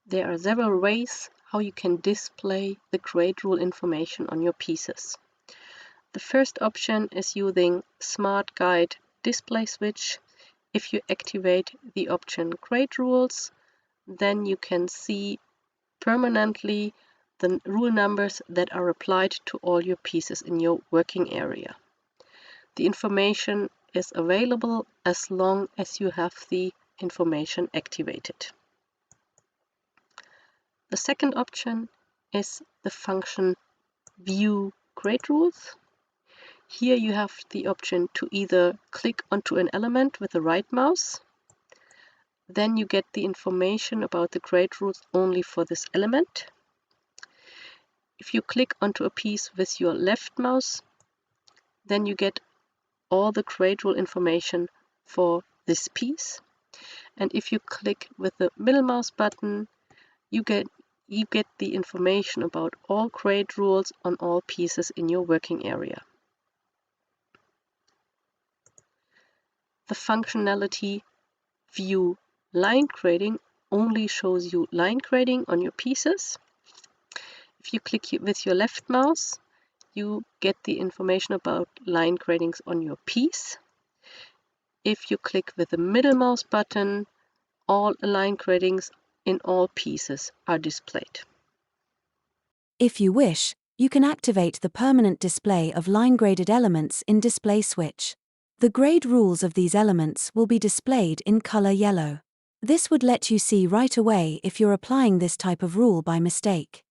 There are several ways how you can display the grade rule information on your pieces. The first option is using Smart Guide display switch. If you activate the option grade rules, then you can see permanently the rule numbers that are applied to all your pieces in your working area. The information is available as long as you have the information activated. The second option is the function View Grade Rules. Here you have the option to either click onto an element with the right mouse, then you get the information about the grade rules only for this element. If you click onto a piece with your left mouse, then you get all the grade rule information for this piece. And if you click with the middle mouse button, you get the information about all grade rules on all pieces in your working area. The functionality View Line Grading only shows you line grading on your pieces. If you click with your left mouse, you get the information about line gradings on your piece. If you click with the middle mouse button, all line gradings in all pieces are displayed. If you wish, you can activate the permanent display of line-graded elements in Display Switch. The grade rules of these elements will be displayed in color yellow. This would let you see right away if you're applying this type of rule by mistake.